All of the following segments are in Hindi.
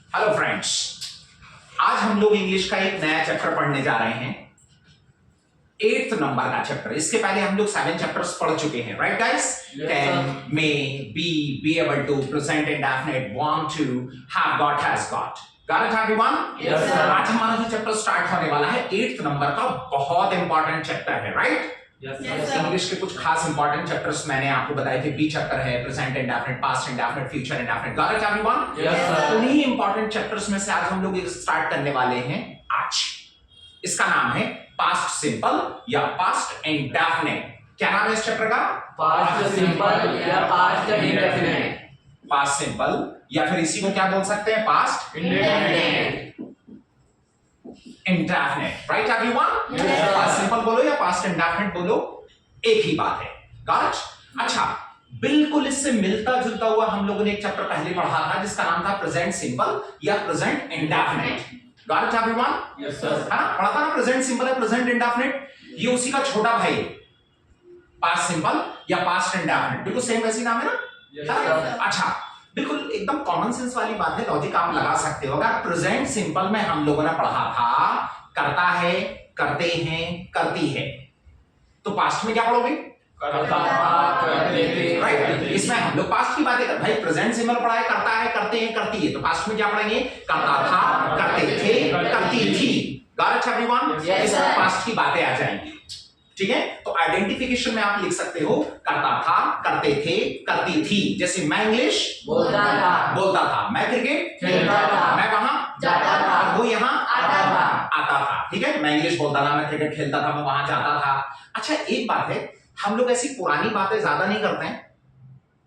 हेलो फ्रेंड्स, आज हम लोग इंग्लिश का एक नया चैप्टर पढ़ने जा रहे हैं, 8th नंबर का चैप्टर। इसके पहले हम लोग 7 चैप्टर्स पढ़ चुके हैं, right guys? Can, may, be able to, present indefinite, want to, have got, has got. Got it everyone? Yes sir. आज हमारा जो चैप्टर स्टार्ट होने वाला है 8th नंबर का, बहुत इंपॉर्टेंट चैप्टर है, राइट? इंग्लिश के कुछ खास इंपॉर्टेंट चैप्टर्स मैंने आपको बताए थे। बी चैप्टर है, present indefinite, past indefinite, future indefinite. Got it everyone? Yes sir. उन्हीं इंपॉर्टेंट चैप्टर्स में से आज हम लोग स्टार्ट करने वाले हैं आज। इसका नाम है पास्ट सिंपल या पास्ट इंडेफिनिट। क्या नाम है इस चैप्टर का? पास्ट सिंपल या पास्ट इंडेफिनिट। पास्ट सिंपल या फिर इसी को क्या बोल सकते हैं? Past indefinite. Indefinite, right everyone? Yes, sir. Past simple बोलो या पास्ट इंडेफिनिट बोलो, एक ही बात है। गॉट? अच्छा, बिल्कुल इससे मिलता जुलता हुआ हम लोगों ने एक चैप्टर पहले पढ़ा था जिसका नाम था प्रेजेंट सिंपल या present indefinite. Got it everyone? Yes sir. है ना? पढ़ा था ना प्रेजेंट सिंपल या प्रेजेंट इंडेफिनिट। ये उसी का छोटा भाई है, पास्ट सिंपल या पास्ट इंडेफिनिट। बिल्कुल सेम वैसी नाम है ना? Yes, है? sir. अच्छा, बिल्कुल एकदम कॉमन सेंस वाली बात है, लॉजिक आप लगा सकते हो। अगर प्रेजेंट सिंपल में हम लोगों ने पढ़ा था करता है, करते हैं, करती है, तो पास्ट में क्या पढ़ोगे? करता था, करते थे, राइट? करते इसमें हम लोग पास्ट की बातें कर, भाई प्रेजेंट सिंपल पढ़ा है, करता है, करते हैं, करती है, तो पास्ट में क्या पढ़ेंगे? करता था, करते थे, करती थी। Got it everyone? Yes, इसमें sir. पास्ट की बातें आ जाएंगी। ठीक है, तो आइडेंटिफिकेशन में आप लिख सकते हो करता था, करते थे, करती थी। जैसे मैं इंग्लिश बोलता था, मैं क्रिकेट खेलता था, मैं वहां जाता था, और वो यहाँ आता था। ठीक है, मैं इंग्लिश बोलता था, मैं क्रिकेट खेलता था, मैं वहां जाता था। अच्छा, एक बात है, हम लोग ऐसी पुरानी बातें ज्यादा नहीं करते हैं,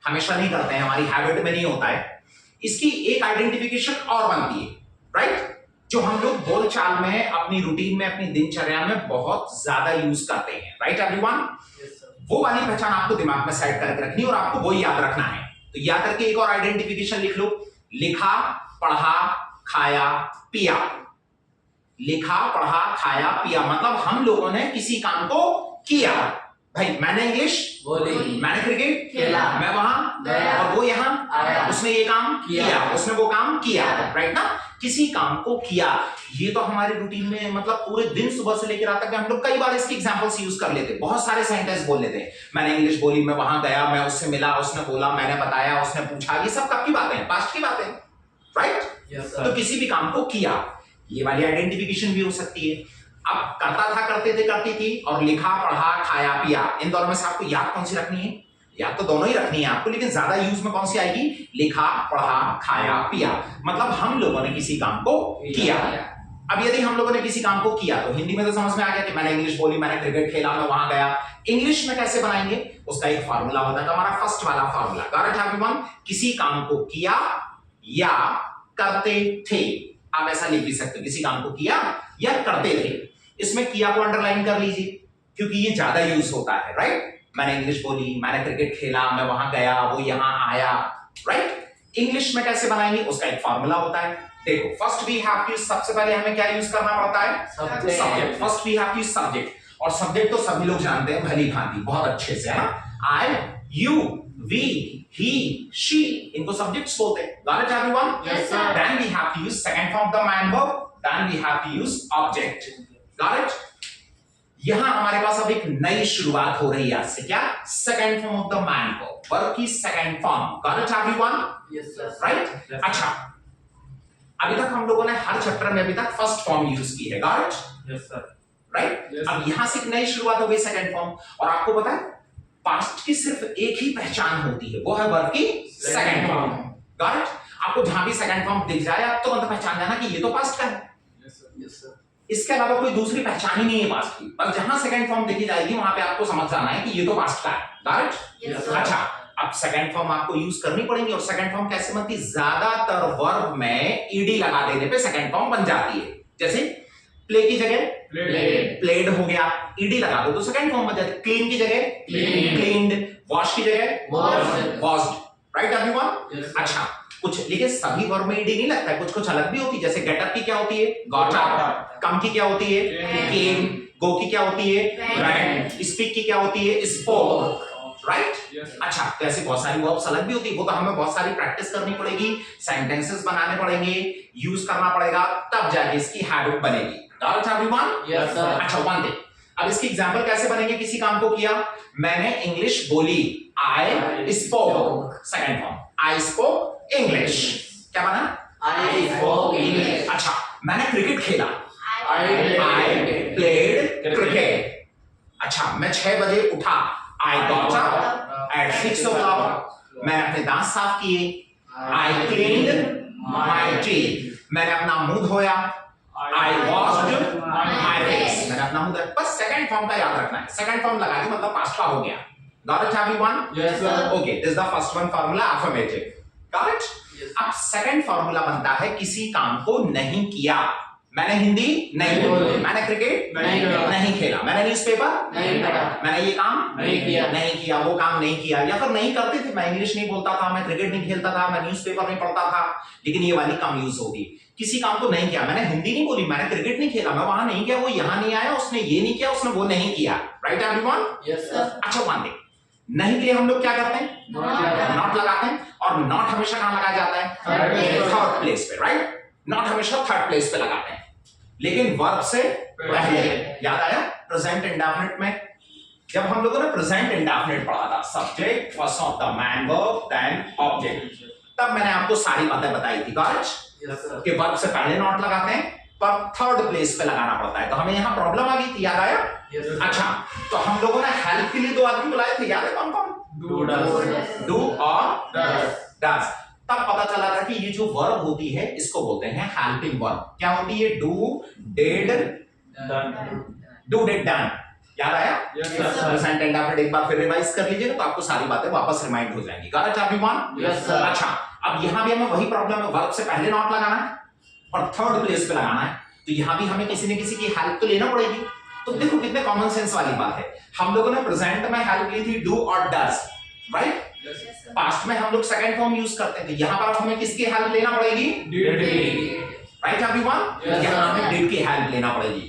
हमेशा नहीं करते हैं, हमारी हैबिट में नहीं होता है। इसकी एक आइडेंटिफिकेशन और बनती है, राइट? जो हम लोग बोलचाल में, अपनी रूटीन में, अपनी दिनचर्या में बहुत ज्यादा यूज करते हैं, राइट एवरीवन? Yes sir. वो वाली पहचान आपको दिमाग में सेट करके रखनी और आपको वो याद रखना है। तो याद करके एक और आइडेंटिफिकेशन लिख लो, लिखा, पढ़ा, खाया, पिया। लिखा, पढ़ा, खाया, पिया, मतलब हम लोगों ने किसी काम को किया। भाई मैंने इंग्लिश बोली, मैंने क्रिकेट खेला, मैं वहां गया, और वो यहाँ आया, उसने ये काम किया, उसने वो काम किया, राइट ना? किसी काम को किया, ये तो हमारी रूटीन में, मतलब पूरे दिन सुबह से लेकर रात तक हम लोग कई बार इसकी एग्जांपल्स यूज कर लेते हैं, बहुत सारे सेंटेंस बोल लेते हैं। मैंने इंग्लिश बोली, मैं वहां गया, मैं उससे मिला, उसने बोला, मैंने बताया, उसने पूछा। ये सब कब की बातें हैं? पास्ट की बातें, राइट? यस तो सर। किसी भी काम को किया, ये वाली आइडेंटिफिकेशन भी हो सकती है। अब करता था, करते थे, करती थी, और लिखा, पढ़ा, खाया, पिया, इन दोनों में से आपको याद कौन सी रखनी है? याद तो दोनों ही रखनी है आपको, लेकिन ज्यादा यूज में कौन सी आएगी? लिखा, पढ़ा, खाया, पिया, मतलब हम लोगों ने किसी काम को किया। अब यदि हम लोगों ने किसी काम को किया तो हिंदी में तो समझ में आ गया कि मैंने इंग्लिश बोली, मैंने क्रिकेट खेला, मैं वहां गया। इंग्लिश में कैसे बनाएंगे? उसका एक फार्मूला होता है, हमारा फर्स्ट वाला फार्मूला। Got it everyone? किसी काम को किया या करते थे, आप ऐसा लिख भी सकते हो, किसी काम को किया या करते थे। इसमें किया को अंडरलाइन कर लीजिए क्योंकि ये ज्यादा यूज होता है, राइट? मैंने इंग्लिश बोली, मैंने क्रिकेट खेला, मैं वहां गया, वो यहां आया, राइट? इंग्लिश में कैसे बनाएंगे? उसका एक फार्मूला होता है। देखो, फर्स्ट वी हैव टू, सबसे पहले हमें क्या यूज करना पड़ता है? Subject. First we have to subject, और सब्जेक्ट तो सभी लोग जानते हैं भली भांति, बहुत अच्छे से, है ना? आई, यू, वी, ही, शी, इनको सब्जेक्ट्स बोलते हैं। Got it everyone? Yes, sir. Then we have to use second form of the man verb, then we have to use object. Got it? यहां हमारे पास अब एक नई शुरुआत हो रही है आज से। क्या? Second form of the main verb, verb की second form. Got it everyone? Yes sir. Right? अच्छा, अभी तक हम लोगों ने हर चैप्टर में अभी तक फर्स्ट फॉर्म यूज की है। Got it? Yes sir. Right? Yes, अब यहां से एक नई शुरुआत हो गई, सेकंड फॉर्म। और आपको पता है पास्ट की सिर्फ एक ही पहचान होती है, वो है वर्ब की सेकंड फॉर्म। Got it? आपको जहां भी सेकंड फॉर्म दिख जाए आप तुरंत पहचान जाना कि ये तो पास्ट का है। Yes sir. इसके अलावा कोई दूसरी पहचान ही नहीं है पास्ट की, बस जहां सेकंड फॉर्म दिखी जाएगी वहां पे आपको समझ जाना है कि ये तो पास्ट का है। राइट? Yes, sir. अच्छा, अब सेकंड फॉर्म आपको यूज करनी पड़ेगी, और सेकंड फॉर्म कैसे बनती? ज्यादातर वर्ब में ईडी लगा देने पे सेकंड फॉर्म बन जाती है। जैसे प्ले की जगह प्लेड हो गया, ईडी लगा दो तो सेकंड फॉर्म बन जाती है। क्लीन की जगह Cleaned. क्लीन्ड, वॉश की जगह Washed. Washed. Right everyone? Yes, sir. अच्छा, कुछ, लेकिन सभी वर्ब में ईडी नहीं लगता है, कुछ कुछ अलग भी होती है। जैसे गेट अप की क्या होती है? Got up. कम की क्या होती है? Came. केम। गो की क्या होती है? Went. वेंट। स्पीक की क्या होती है? स्पोक। राइट? Yes, sir. अच्छा, तो ऐसी बहुत सारी वर्ब्स अलग भी होती है, वो तो हमें बहुत सारी प्रैक्टिस करनी पड़ेगी, सेंटेंसेस बनाने पड़ेंगे, यूज करना पड़ेगा, तब जाके इसकी हैबिट बनेगी। Got it everyone? Yes, sir. अच्छा, वन थिंग, अब इसकी एग्जांपल कैसे बनेंगे? किसी काम को किया, मैंने इंग्लिश बोली, I spoke, second form, I spoke English, क्या बना? I spoke English. अच्छा, मैंने क्रिकेट खेला, I I played cricket. अच्छा, मैं 6 बजे उठा, I got up at 6 o'clock. मैंने अपने दांत साफ किए, I cleaned my teeth. मैंने अपना मुंह धोया, I washed my face. मैंने अपना मुंह धोया। बस सेकंड फॉर्म का याद रखना है, सेकंड फॉर्म लगा के मतलब पास्ट का हो गया। Got it everyone? Yes, sir. Okay, this is the first one formula, affirmative. Got it? Yes. अब सेकंड फॉर्मूला बनता है किसी काम को नहीं किया, मैंने हिंदी नहीं बोली, मैंने क्रिकेट नहीं खेला, नहीं खेला, मैंने न्यूज़पेपर नहीं पढ़ा, मैंने ये काम नहीं किया, वो काम नहीं किया, या फिर नहीं करते थे, मैं इंग्लिश नहीं बोलता था, मैं क्रिकेट नहीं खेलता था, मैं न्यूज़पेपर नहीं पढ़ता था, लेकिन ये वाली कम यूज होगी। किसी काम को नहीं किया, मैंने हिंदी नहीं बोली, मैंने क्रिकेट नहीं खेला, मैं वहां नहीं गया, वो यहाँ नहीं आया, उसने ये नहीं किया, उसने वो नहीं किया, राइट एवरीवन? Yes, sir. अच्छा, वन थिंग, नहीं के लिए हम लोग क्या करते हैं? नॉट लगाते हैं, और नॉट हमेशा कहां लगाया जाता है? थर्ड प्लेस पे, राइट? नॉट हमेशा थर्ड प्लेस पे लगाते हैं, लेकिन वर्ब से पहले। याद आया प्रेजेंट इंडेफिनिट में, जब हम लोगों ने प्रेजेंट इंडेफिनिट पढ़ा था, subject first of the main verb then object, तब मैंने आपको सारी बातें बताई थी गाइस Yes, sir. कि वर्ब से पहले नॉट लगाते हैं, पर थर्ड प्लेस पे लगाना पड़ता है, तो हमें यहाँ प्रॉब्लम आ गई थी, याद आया? Yes, sir. अच्छा, तो हम लोगों ने हेल्प के लिए 2 आदमी बुलाए थे, याद है कौन कौन? Do, does. डू और Does. डज। तब पता चला था कि ये जो वर्ब होती है इसको बोलते हैं हेल्पिंग वर्ब। क्या होती है? Do, did, do, did, done. याद आया? Yes, Yes, sir. Present indefinite एक बार फिर रिवाइज कर लीजिएगा तो आपको सारी बातें वापस रिमाइंड हो जाएंगी। Got it everyone? Yes, sir. अच्छा, अब यहाँ भी हमें वही प्रॉब्लम है, वर्ब से पहले नॉट लगाना है और थर्ड प्लेस पे लगाना है, तो यहाँ भी हमें किसी न किसी की हेल्प तो लेना पड़ेगी। तो देखो कितने कॉमन सेंस वाली बात है, हम लोगों ने प्रेजेंट में हेल्प ली थी डू और डज, राइट? पास्ट में हम लोग सेकंड फॉर्म यूज करते थे, यहाँ पर हमें किसकी हेल्प लेना पड़ेगी? Right everyone? Yes, यहाँ sir. हमें डिड की हेल्प लेना पड़ेगी।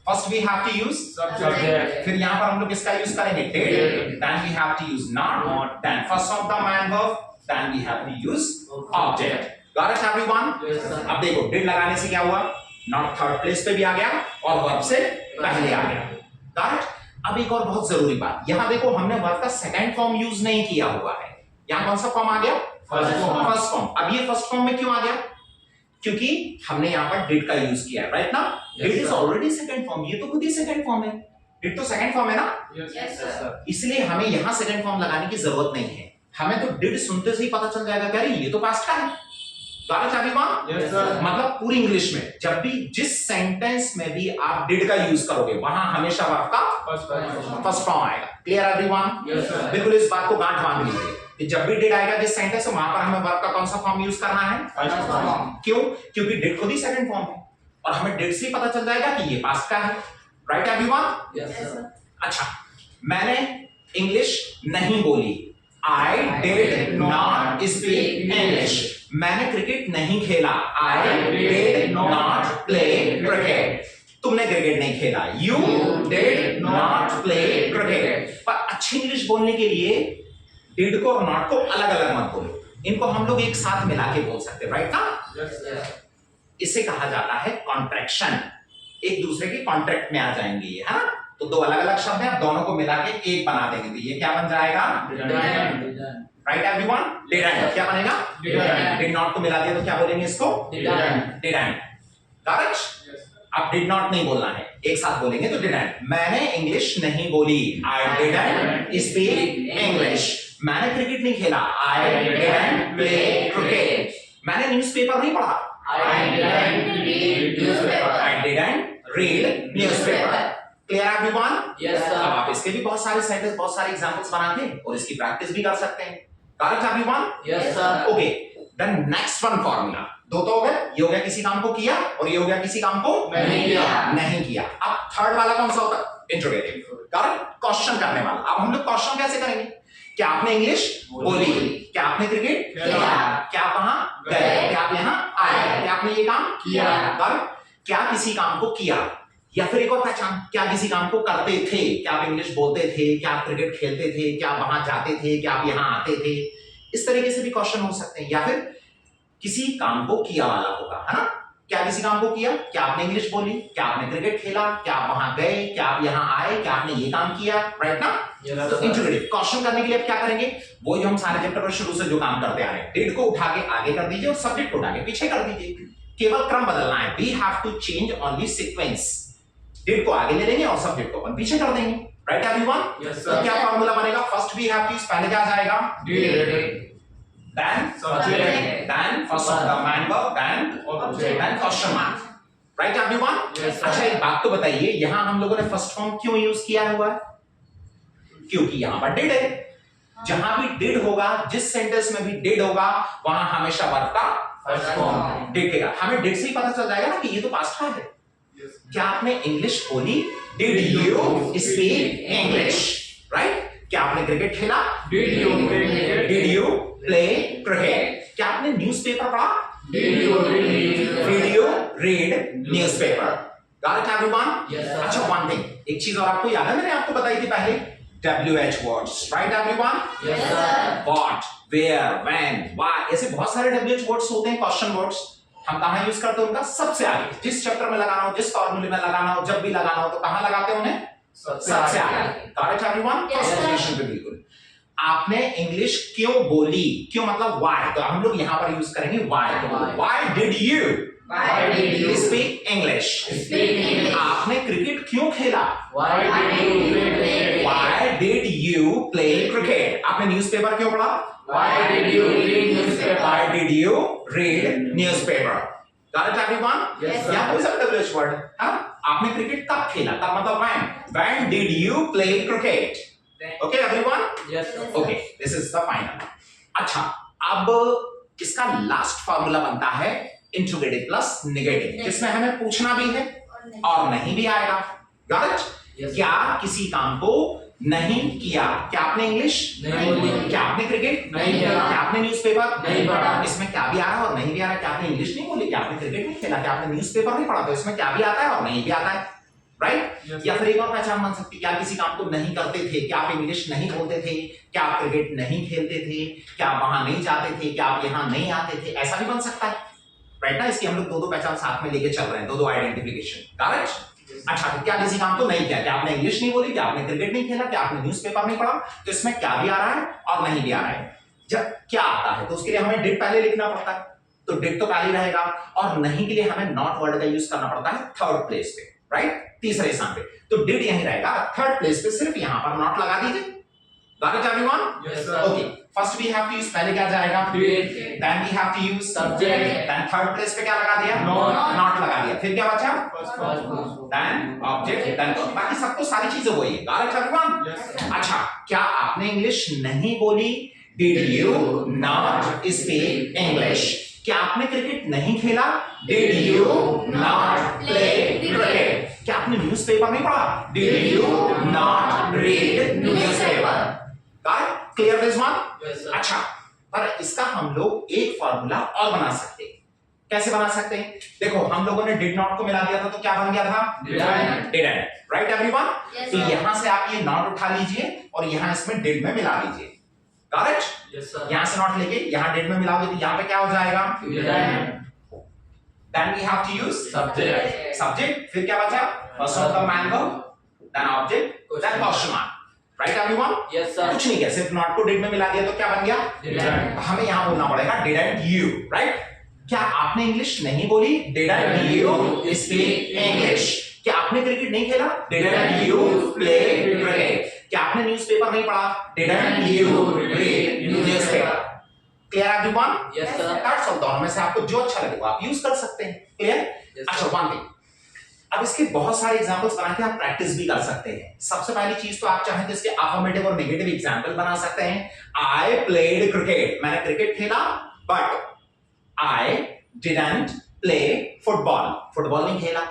First we have to use Subject. फिर यहाँ पर हम लोग किसका यूज करेंगे? Did, then we have to use not, then first of the main verb, then we have to use object. Got it everyone? Yes, sir. अब देखो डिड लगाने से क्या हुआ? नॉट थर्ड प्लेस पे भी आ गया और वर्ब से पहले आ गया। गॉट? अब एक और बहुत जरूरी बात, यहाँ देखो हमने वर्ब का सेकंड फॉर्म यूज नहीं किया हुआ है, यहाँ कौन सा फॉर्म आ गया? First form. First form. अब ये फर्स्ट फॉर्म में क्यों आ गया? क्योंकि हमने यहाँ पर डिड का यूज किया है, राइट ना? Yes, did is sir. Already second form, ये तो खुद ही सेकंड फॉर्म है, डिड तो सेकंड फॉर्म है ना, Yes, sir. इसलिए हमें यहाँ सेकंड फॉर्म लगाने की जरूरत नहीं है, हमें तो डिड सुनते से ही पता चल जाएगा कि अरे ये तो पास्ट का है। Got it everyone? Yes, sir. मतलब पूरी इंग्लिश में जब भी जिस सेंटेंस में भी आप डिड का यूज करोगे वहां हमेशा वर्ब का फर्स्ट फॉर्म आएगा। Clear everyone? Yes, sir. बिल्कुल इस बात को गांठ बांध लीजिए कि जब भी डिड आएगा जिस सेंटेंस में, वहां पर हमें वर्ब का कौन सा फॉर्म यूज करना है? First form. क्यों? क्योंकि डिड खुद ही सेकंड फॉर्म है और हमें डिड से ही पता चल जाएगा कि ये पास्ट का है। Right everyone? Yes, sir. अच्छा, मैंने इंग्लिश नहीं बोली, I did not speak English. मैंने क्रिकेट नहीं खेला, I did not play cricket. तुमने क्रिकेट नहीं खेला, you did not play cricket. पर अच्छी इंग्लिश बोलने के लिए डिड को और नॉट को अलग अलग मत बोलो, इनको हम लोग एक साथ मिला के बोल सकते हैं, राइट ना? Yes. इसे कहा जाता है कॉन्ट्रैक्शन, एक दूसरे के कॉन्ट्रैक्ट में आ जाएंगे ये, है ना? तो 2 अलग अलग शब्द हैं, अब दोनों को मिला के एक बना देंगे, तो ये क्या बन जाएगा? Right everyone? डिड एंड क्या बनेगा? डिड नॉट को मिला दिया तो क्या बोलेंगे इसको? Did and. करेक्ट? अब डिड नॉट नहीं बोलना है, एक साथ बोलेंगे तो डिड एंड। मैंने इंग्लिश नहीं बोली, आई डिडंट स्पीक इंग्लिश। मैंने क्रिकेट नहीं खेला, आई डिडंट प्ले क्रिकेट। मैंने न्यूज़पेपर नहीं पढ़ा, I didn't read newspaper. I didn't read newspaper. Clear everyone? Yes, sir. अब आप इसके भी बहुत सारे सेंटेंस, बहुत सारे एग्जांपल्स बना के और इसकी प्रैक्टिस भी कर सकते हैं। Correct everyone? Yes, sir. Okay, then next one formula, 2 तो हो गए, ये हो गया किसी काम को किया और ये हो गया किसी काम को नहीं किया। नहीं किया। अब थर्ड वाला कौन सा होता है? Interrogative, correct? क्वेश्चन करने वाला। अब हम लोग क्वेश्चन कैसे करेंगे? क्या आपने इंग्लिश बोली? क्या आपने क्रिकेट खेला? क्या आप वहां गए? क्या आप यहाँ आए? क्या आपने ये काम किया? करेक्ट? क्या किसी काम को किया? या फिर एक और पहचान, क्या किसी काम को करते थे, क्या आप इंग्लिश बोलते थे, क्या आप क्रिकेट खेलते थे, क्या आप वहां जाते थे, क्या आप यहां आते थे, इस तरीके से भी क्वेश्चन हो सकते हैं। या फिर किसी काम को किया वाला होगा, है ना, क्या किसी काम को किया, क्या आपने इंग्लिश बोली, क्या आपने क्रिकेट खेला, क्या आप वहां गए, क्या आप यहां आए, क्या आपने ये काम किया, राइट ना। तो इंट्रोगेटिव क्वेश्चन करने के लिए आप क्या करेंगे, वो जो हम सारे चैप्टर में शुरू से जो काम करते आ रहे हैं, डेट को उठा के आगे कर दीजिए और सब्जेक्ट को उठा के पीछे कर दीजिए, केवल क्रम बदलना है। We have to change only sequence, डेट को आगे ले लेंगे और सब्जेक्ट को अपन पीछे कर देंगे, राइट एवरीवन। तो क्या फार्मूला बनेगा, first we have to use, पहले क्या जाएगा, then subject, then first of the main verb, then object, then question mark, right everyone। अच्छा एक बात तो बताइए, यहां हम लोगों ने फर्स्ट फॉर्म क्यों यूज किया हुआ है, क्योंकि यहां पर डिड है, जहां भी डिड होगा, जिस सेंटेंस में भी डिड होगा, वहां हमेशा वर्ब का फर्स्ट फॉर्म दिखेगा। हमें डिड से ही पता चल जाएगा ना कि ये तो पास्ट का है। क्या आपने इंग्लिश बोली, did you speak English, right. क्या आपने क्रिकेट खेला, did you play cricket, did you play cricket. क्या आपने न्यूज़पेपर पढ़ा, did you read newspaper, got it everyone. अच्छा वन थिंग, एक चीज और आपको याद है, मैंने आपको बताई थी पहले, WH words, right everyone. Yes sir. What, where, when, why, ऐसे बहुत सारे WH वर्ड्स होते हैं, क्वेश्चन वर्ड्स। हम कहां यूज करते हैं उनका, सबसे आगे, जिस चैप्टर में लगाना हो, जिस फॉर्मूले में लगाना हो, जब भी लगाना हो, तो कहां लगाते हैं उन्हें, सबसे आगे, got it everyone. First position पे बिल्कुल। आपने इंग्लिश क्यों बोली, क्यों मतलब व्हाई, तो हम लोग यहां पर यूज करेंगे व्हाई। तो why did you speak English, आपने क्रिकेट क्यों खेला, why did you play cricket, आपने न्यूज़पेपर क्यों पढ़ा, why did you read newspaper, got it everyone. या कोई सा WH वर्ड, हां, आपने क्रिकेट कब खेला, तब मतलब when did you play cricket, okay everyone, yes sir. okay this is the final। अच्छा अब इसका लास्ट फार्मूला बनता है इंट्रोगेटिव प्लस नेगेटिव, जिसमें हमें पूछना भी है और नहीं भी आएगा, गॉट इट। क्या किसी काम को नहीं किया, क्या आपने इंग्लिश नहीं बोली, क्या आपने क्रिकेट नहीं खेला, क्या आपने न्यूज़पेपर नहीं पढ़ा, इसमें क्या भी आ रहा है और नहीं भी आ रहा है, क्या आपने इंग्लिश नहीं बोली, क्या आपने क्रिकेट नहीं खेला, क्या आपने न्यूज़पेपर नहीं पढ़ा, तो इसमें क्या भी आता है और नहीं भी आता है, राइट। या फिर एक और पहचान बन सकती है, क्या किसी काम को नहीं करते थे, क्या आप इंग्लिश नहीं बोलते थे, क्या आप क्रिकेट नहीं खेलते थे, क्या आप वहां नहीं जाते थे, क्या आप यहां नहीं आते थे, ऐसा भी बन सकता है, राइट ना। इसकी हम लोग दो दो पहचान साथ में लेके चल रहे हैं, दो दो आइडेंटिफिकेशन, करेक्ट। अच्छा तो क्या किसी काम को नहीं किया, क्या आपने इंग्लिश नहीं बोली, क्या आपने क्रिकेट नहीं खेला, क्या आपने न्यूज़पेपर नहीं पढ़ा, तो इसमें क्या भी आ रहा है और नहीं भी आ रहा है। जब क्या आता है तो उसके लिए हमें डिड पहले लिखना पड़ता है, तो डिड तो पहले रहेगा, और नहीं के लिए हमें नॉट वर्ड का यूज करना पड़ता है थर्ड प्लेस पे, राइट, तीसरे स्थान पे। तो डिड यहीं रहेगा, थर्ड प्लेस पे सिर्फ यहां पर नॉट लगा दीजिए, got it everyone. Yes sir. Okay, first we have to use, पहले क्या जाएगा, Did, then we have to use Subject, then third place पे क्या लगा दिया, Not, नॉट लगा दिया, फिर क्या बचा, फर्स्ट, देन ऑब्जेक्ट, देन बाकी सब तो सारी चीजें वही है, गॉट इट एवरीवन। अच्छा, क्या आपने इंग्लिश नहीं बोली, did you not speak English, क्या आपने क्रिकेट नहीं खेला, did you not play cricket, क्या आपने न्यूज़पेपर नहीं पढ़ा, did you not read newspaper, got clear this one. Yes sir. अच्छा, पर इसका हम लोग एक फार्मूला और बना सकते हैं, कैसे बना सकते हैं, देखो हम लोगों ने डिड नॉट को मिला दिया था, तो क्या बन गया था, डिडंट, राइट एवरीवन। तो यहां से आप ये नॉट उठा लीजिए और यहां इसमें डिड में मिला लीजिए, करेक्ट। Yes sir. यहां से नॉट लेके यहां डिड में मिलाओगे तो यहां पे क्या हो जाएगा, then we have to use Subject, subject, फिर क्या बचा, first of the main verb, then object, then question mark, right everyone. Yes sir. कुछ नहीं किया, सिर्फ नॉट को डिड में मिला दिया, तो क्या बन गया, Didn't, हमें यहां बोलना पड़ेगा डिडंट यू, राइट। क्या आपने इंग्लिश नहीं बोली, डिडंट यू स्पीक इंग्लिश, क्या आपने क्रिकेट नहीं खेला, डिडंट यू प्ले क्रिकेट, क्या आपने न्यूज़पेपर नहीं पढ़ा, didn't you read newspaper, clear everyone. Yes sir. That's all, दोनों में से आपको जो अच्छा लगे वो आप यूज कर सकते हैं, क्लियर। Yes, अच्छा sir. वन थिंग, अब इसके बहुत सारे एग्जांपल्स बना के आप प्रैक्टिस भी कर सकते हैं। सबसे पहली चीज तो आप चाहें तो इसके अफर्मेटिव और नेगेटिव एग्जांपल बना सकते हैं। आई प्लेड क्रिकेट, मैंने क्रिकेट खेला, but I didn't play football, football नहीं खेला।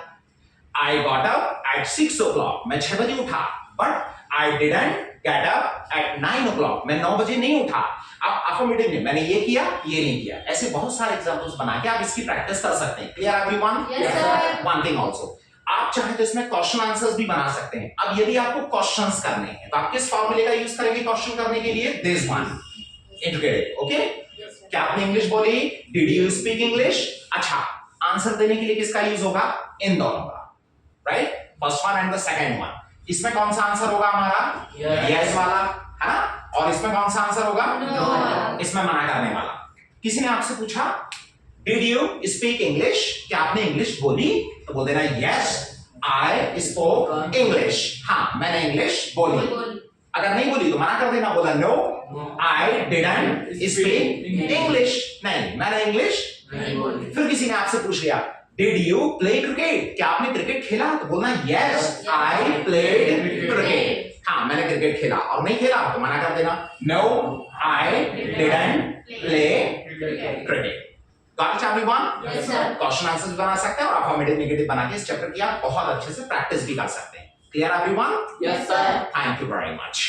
I got up at 6 o'clock, मैं 6 बजे उठा, but I didn't get up at 9 o'clock, मैं 9 बजे नहीं उठा। अब अफर्मेटिव में मैंने ये किया, ये नहीं किया, ऐसे बहुत सारे एग्जांपल्स बना के आप इसकी प्रैक्टिस कर सकते हैं, clear everyone. Yes, sir. One thing also, आप चाहे तो इसमें क्वेश्चन आंसर्स भी बना सकते हैं। अब यदि आपको क्वेश्चंस करने हैं तो आप किस फॉर्मूले का यूज करेंगे क्वेश्चन करने के लिए? This one, integrated. ओके, क्या आपने इंग्लिश बोली? Did you speak English? अच्छा, आंसर देने के लिए किसका यूज होगा? इन दोनों का, right? First one and the second one. इसमें कौन सा आंसर होगा हमारा? यस वाला, है ना? और इसमें कौन सा आंसर होगा? नो। इसमें मना करने वाला। किसी ने आपसे पूछा डिड यू स्पीक इंग्लिश? क्या आपने इंग्लिश बोली? तो बोल देना यस आई स्पोक इंग्लिश। हाँ, मैंने इंग्लिश बोली। अगर नहीं बोली तो मना कर देना, बोला no I didn't speak English. नहीं, मैंने इंग्लिश नहीं बोली। फिर किसी ने आपसे पूछ लिया डिड यू प्ले क्रिकेट? क्या आपने क्रिकेट खेला? तो बोलना यस आई प्लेड क्रिकेट। हाँ, मैंने क्रिकेट खेला। और नहीं खेला तो मना कर देना no I didn't play cricket. Got it everyone? Yes, sir. Question answers बना सकते हैं और अफर्मेटिव नेगेटिव बना के इस चैप्टर की आप बहुत अच्छे से प्रैक्टिस भी कर सकते हैं। Clear everyone? Yes, sir. Thank you very much.